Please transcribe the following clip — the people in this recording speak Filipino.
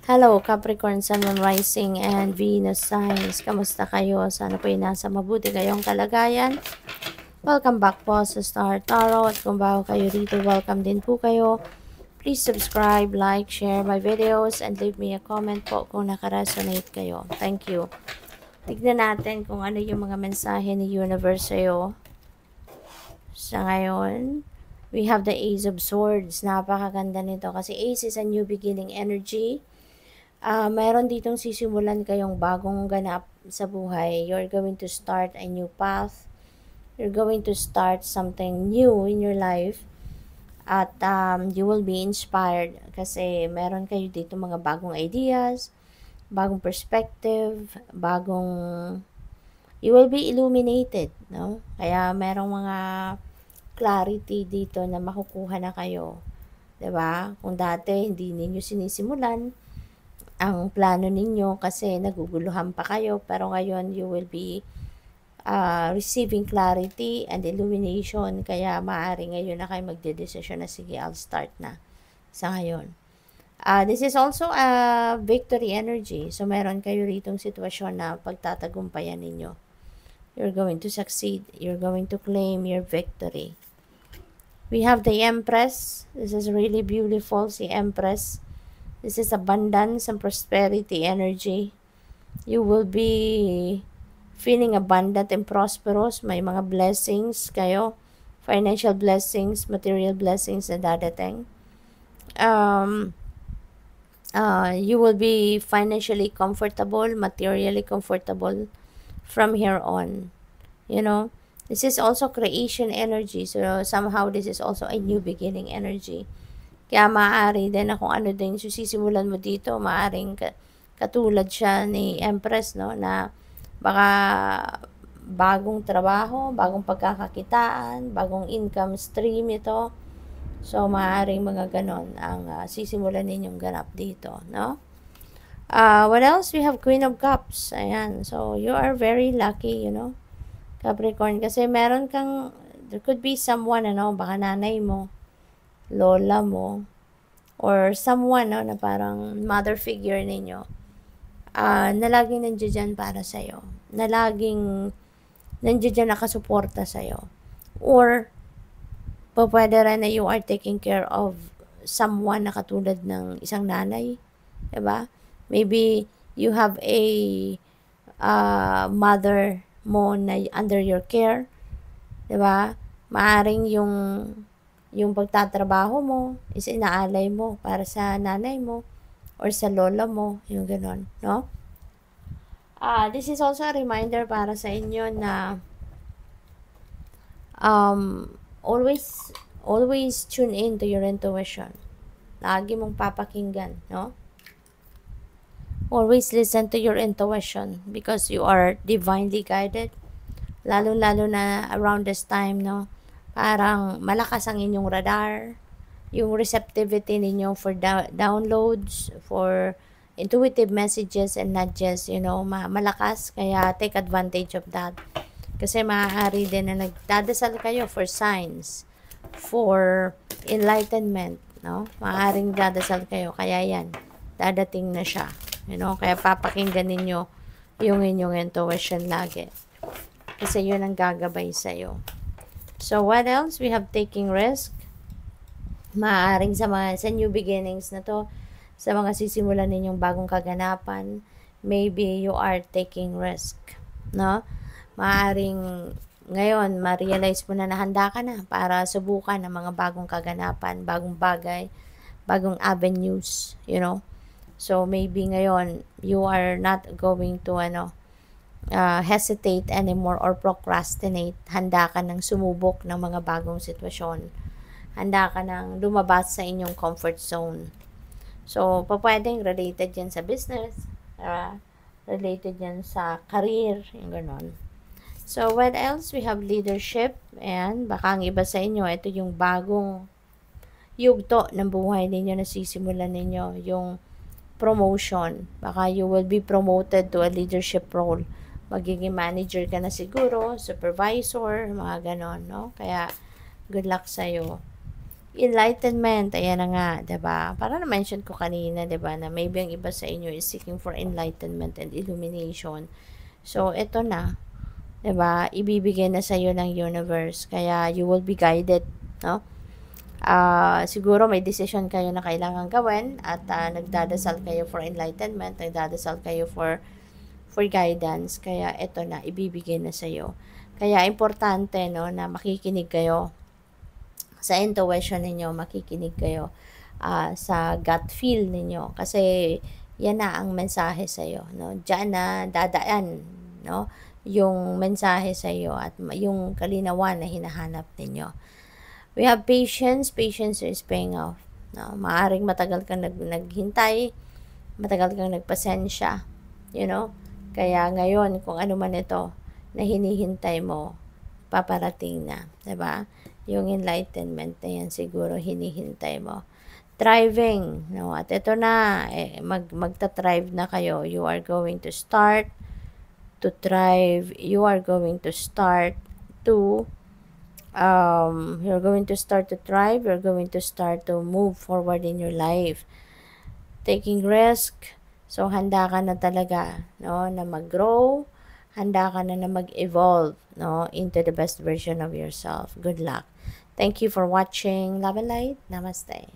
Hello, Capricorn, Sun, Moon, Rising, and Venus signs. Kamusta kayo? Sana po ay nasa mabuti kayong kalagayan. Welcome back po sa Star Tarot. At kung bago kayo rito, welcome din po kayo. Please subscribe, like, share my videos, and leave me a comment po kung nakaresonate kayo. Thank you. Tignan natin kung ano yung mga mensahe ni Universe sa'yo. Sa ngayon, we have the Ace of Swords. Napakaganda nito kasi Ace is a new beginning energy. Mayroon ditong sisimulan kayong bagong ganap sa buhay. You're going to start a new path. You're going to start something new in your life. At you will be inspired kasi meron kayo dito mga bagong ideas, bagong perspective, you will be illuminated, no? Kaya merong mga clarity dito na makukuha na kayo. 'Di ba? Kung dati hindi ninyo sinisimulan ang plano ninyo kasi naguguluhan pa kayo, pero ngayon you will be receiving clarity and illumination, kaya maaari ngayon na kayo magdedesisyon na sige, I'll start na sa ngayon. This is also a victory energy, so meron kayo ritong sitwasyon na pagtatagumpayan ninyo. You're going to succeed, you're going to claim your victory. We have the Empress. This is really beautiful, si Empress. This is abundance and prosperity energy. You will be feeling abundant and prosperous. May mga blessings kayo. Financial blessings, material blessings na dadating. You will be financially comfortable, materially comfortable from here on. You know, this is also creation energy. So, somehow, this is also a new beginning energy. Kaya maaari din na kung ano din susisimulan mo dito, maaring katulad siya ni Empress, no, na baka bagong trabaho, bagong pagkakakitaan, bagong income stream ito. So, maaaring mga ganon ang sisimulan ninyong ganap dito, no? What else? We have Queen of Cups. Ayan. So, you are very lucky, you know, Capricorn. Kasi meron kang, there could be someone, ano, baka nanay mo, lola mo, or someone, no, na parang mother figure ninyo, na laging nandiyan dyan para sa'yo, na laging nandiyan dyan nakasuporta sa'yo, or pwede rin na you are taking care of someone na katulad ng isang nanay, diba? Maybe you have a mother mo na under your care, diba? Maaring yung pagtatrabaho mo is inaalay mo para sa nanay mo or sa lola mo, yung ganon, no? This is also a reminder para sa inyo na always tune in to your intuition. Lagi mong papakinggan, no? Always listen to your intuition because you are divinely guided. Lalo-lalo na around this time, no? Parang malakas ang inyong radar, yung receptivity ninyo for downloads, for intuitive messages and nudges, you know, malakas. Kaya take advantage of that. Kasi maaari din na nagdadasal kayo for signs, for enlightenment, no? Maaaring dadasal kayo. Kaya yan, dadating na siya. You know, kaya papakinggan ninyo yung inyong intuition lagi. Kasi yun ang gagabay sa'yo. So, what else? We have taking risk. Maaaring sa new beginnings na to, sa mga sisimulan ninyong bagong kaganapan, maybe you are taking risk, no? Maaaring ngayon, ma-realize mo na handa ka na para subukan ng mga bagong kaganapan, bagong bagay, bagong avenues, you know? So, maybe ngayon, you are not going to, hesitate anymore or procrastinate. Handa ka ng sumubok ng mga bagong sitwasyon. Handa ka ng lumabas sa inyong comfort zone. So, pwedeng related yan sa business, related yan sa career, yung ganon. So, what else? We have leadership, and baka ang iba sa inyo, ito yung bagong yugto ng buhay ninyo na sisimulan ninyo, yung promotion. Baka you will be promoted to a leadership role. Magiging manager ka na siguro, supervisor, mga ganon, no? Kaya, good luck sa'yo. Enlightenment, ayan na nga, 'di ba? Para na-mention ko kanina, 'di ba, na maybe ang iba sa inyo is seeking for enlightenment and illumination. So, eto na, 'di ba? Ibibigay na sa iyo ng universe, kaya you will be guided, no? Siguro may decision kayo na kailangan gawin at nagdadasal kayo for enlightenment, nagdadasal kayo for guidance, kaya eto na, ibibigay na sa iyo. Kaya importante, no, na makikinig kayo sa intuition ninyo, makikinig kayo sa gut feel ninyo, kasi yan na ang mensahe sa iyo, no? Diyan na dadaan, no, yung mensahe sa iyo at yung kalinawan na hinahanap ninyo. We have patience. Patience is paying off. No? Maaring matagal kang naghintay, matagal kang nagpasensya, you know? Kaya ngayon, kung ano man ito na hinihintay mo, paparating na, 'di ba? Yung enlightenment na yan siguro hinihintay mo. Thriving, no? At ito na, magta-thrive na kayo. You are going to start to thrive. You are going to start to you're going to start to thrive, you're going to start to move forward in your life, taking risk. So handa ka na talaga, no, na mag-grow, handa ka na mag-evolve, no, into the best version of yourself. Good luck. Thank you for watching. Love and light. Namaste.